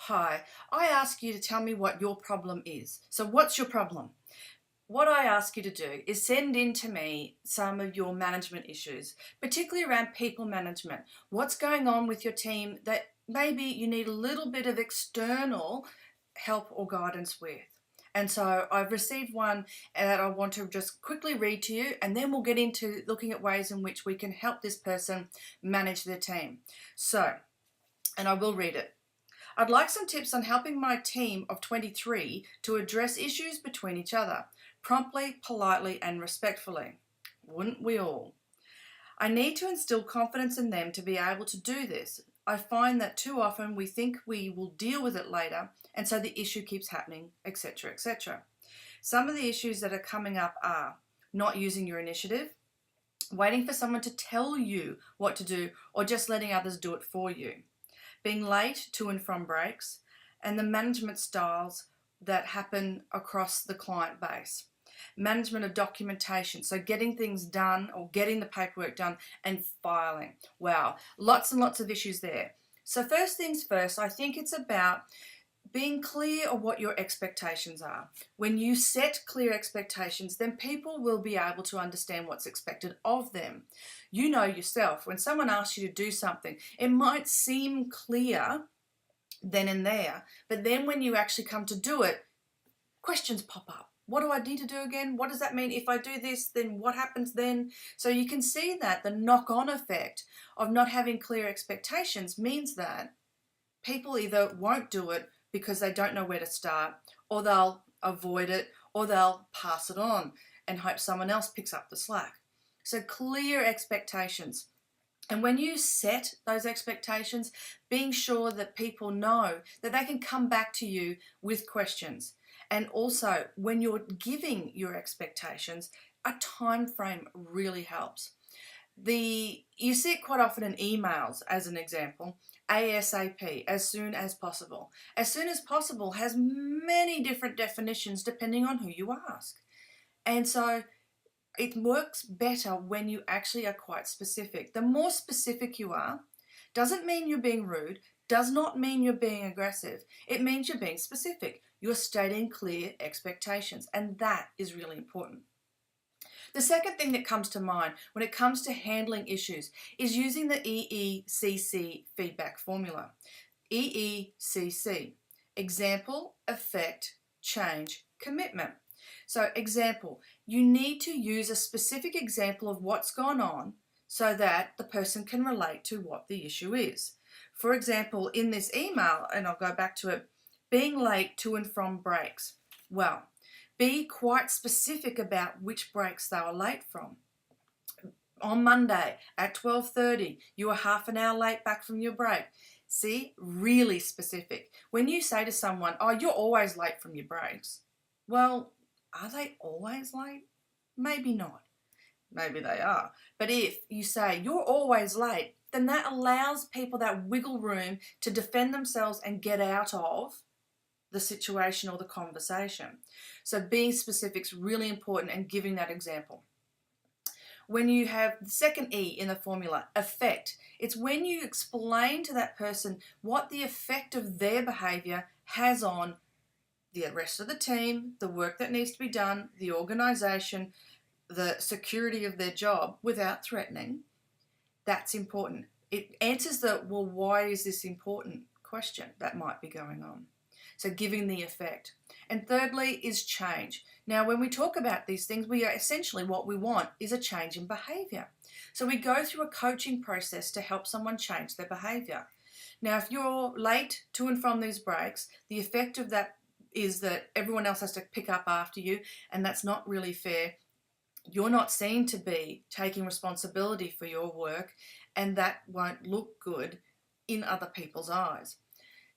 Hi, I ask you to tell me what your problem is. So what's your problem? What I ask you to do is send in to me some of your management issues, particularly around people management. What's going on with your team that maybe you need a little bit of external help or guidance with. And so I've received one that I want to just quickly read to you, and then we'll get into looking at ways in which we can help this person manage their team. So, and I will read it. I'd like some tips on helping my team of 23 to address issues between each other, promptly, politely, and respectfully. Wouldn't we all? I need to instill confidence in them to be able to do this. I find that too often we think we will deal with it later, and so the issue keeps happening, etc., etc. Some of the issues that are coming up are not using your initiative, waiting for someone to tell you what to do, or just letting others do it for you, being late to and from breaks, and the management styles that happen across the client base. Management of documentation, so getting things done or getting the paperwork done and filing. Wow, lots and lots of issues there. So first things first, I think it's about being clear of what your expectations are. When you set clear expectations, then people will be able to understand what's expected of them. You know yourself, when someone asks you to do something, it might seem clear then and there, but then when you actually come to do it, questions pop up. What do I need to do again? What does that mean? If I do this, then what happens then? So you can see that the knock-on effect of not having clear expectations means that people either won't do it because they don't know where to start, or they'll avoid it, or they'll pass it on and hope someone else picks up the slack. So clear expectations. And when you set those expectations, being sure that people know that they can come back to you with questions. And also, when you're giving your expectations, a time frame really helps. You see it quite often in emails, as an example, ASAP, as soon as possible. As soon as possible has many different definitions depending on who you ask. And so it works better when you actually are quite specific. The more specific you are, doesn't mean you're being rude, does not mean you're being aggressive. It means you're being specific. You're stating clear expectations, and that is really important. The second thing that comes to mind when it comes to handling issues is using the EECC feedback formula. EECC, example, effect, change, commitment. So example, you need to use a specific example of what's gone on so that the person can relate to what the issue is. For example, in this email, and I'll go back to it, being late to and from breaks. Well, be quite specific about which breaks they were late from. On Monday at 12:30, you were half an hour late back from your break. See, really specific. When you say to someone, oh, you're always late from your breaks. Well, are they always late? Maybe not. Maybe they are. But if you say you're always late, then that allows people that wiggle room to defend themselves and get out of the situation or the conversation. So being specific is really important, and giving that example. When you have the second E in the formula, effect, it's when you explain to that person what the effect of their behaviour has on the rest of the team, the work that needs to be done, the organisation, the security of their job without threatening. That's important. It answers the, well, why is this important question that might be going on. So giving the effect. And thirdly is change. Now, when we talk about these things, we are essentially what we want is a change in behaviour. So we go through a coaching process to help someone change their behaviour. Now, if you're late to and from these breaks, the effect of that is that everyone else has to pick up after you, and that's not really fair. You're not seen to be taking responsibility for your work, and that won't look good in other people's eyes.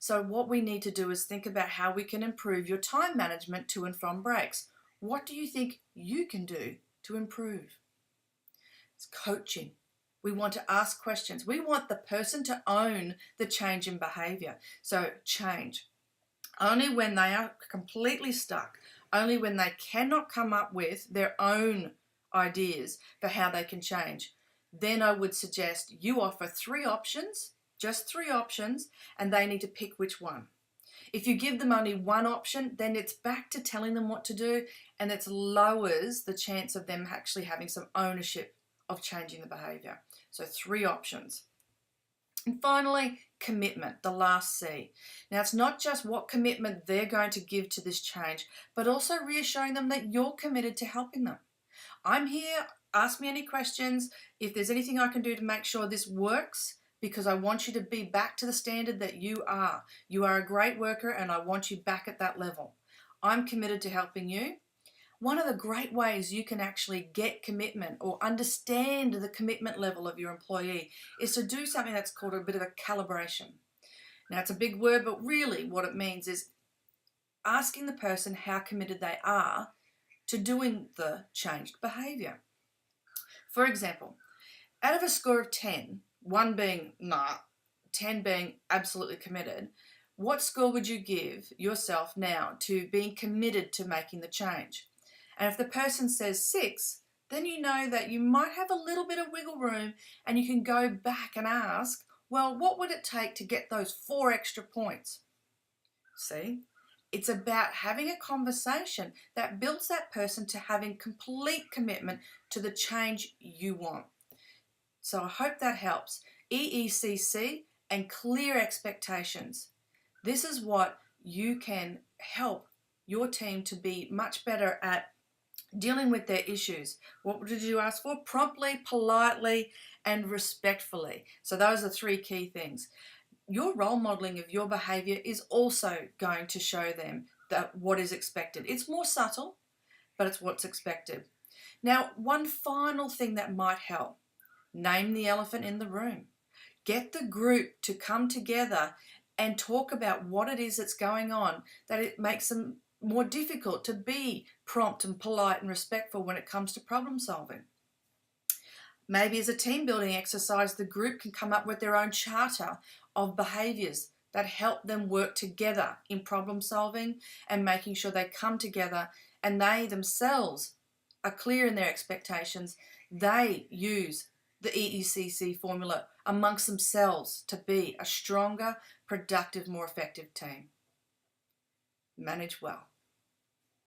So what we need to do is think about how we can improve your time management to and from breaks. What do you think you can do to improve? It's coaching. We want to ask questions. We want the person to own the change in behaviour. So change. Only when they are completely stuck, only when they cannot come up with their own ideas for how they can change, then I would suggest you offer 3 options, just 3 options, and they need to pick which one. If you give them only one option, then it's back to telling them what to do, and it lowers the chance of them actually having some ownership of changing the behaviour. So 3 options. And finally, commitment, the last C. Now, it's not just what commitment they're going to give to this change, but also reassuring them that you're committed to helping them. I'm here, ask me any questions. If there's anything I can do to make sure this works, because I want you to be back to the standard that you are. You are a great worker and I want you back at that level. I'm committed to helping you. One of the great ways you can actually get commitment or understand the commitment level of your employee is to do something that's called a bit of a calibration. Now, it's a big word, but really what it means is asking the person how committed they are to doing the changed behaviour. For example, out of a score of 10, 1 being nah, 10 being absolutely committed, what score would you give yourself now to being committed to making the change? And if the person says 6, then you know that you might have a little bit of wiggle room and you can go back and ask, well, what would it take to get those 4 extra points? See? It's about having a conversation that builds that person to having complete commitment to the change you want. So I hope that helps. EECC and clear expectations. This is what you can help your team to be much better at dealing with their issues. What did you ask for? Promptly, politely, and respectfully. So those are 3 key things. Your role modeling of your behavior is also going to show them that what is expected. It's more subtle, but it's what's expected. Now, one final thing that might help. Name the elephant in the room. Get the group to come together and talk about what it is that's going on, that it makes them more difficult to be prompt and polite and respectful when it comes to problem solving. Maybe as a team building exercise, the group can come up with their own charter of behaviours that help them work together in problem solving and making sure they come together and they themselves are clear in their expectations. They use the EECC formula amongst themselves to be a stronger, productive, more effective team. Manage well.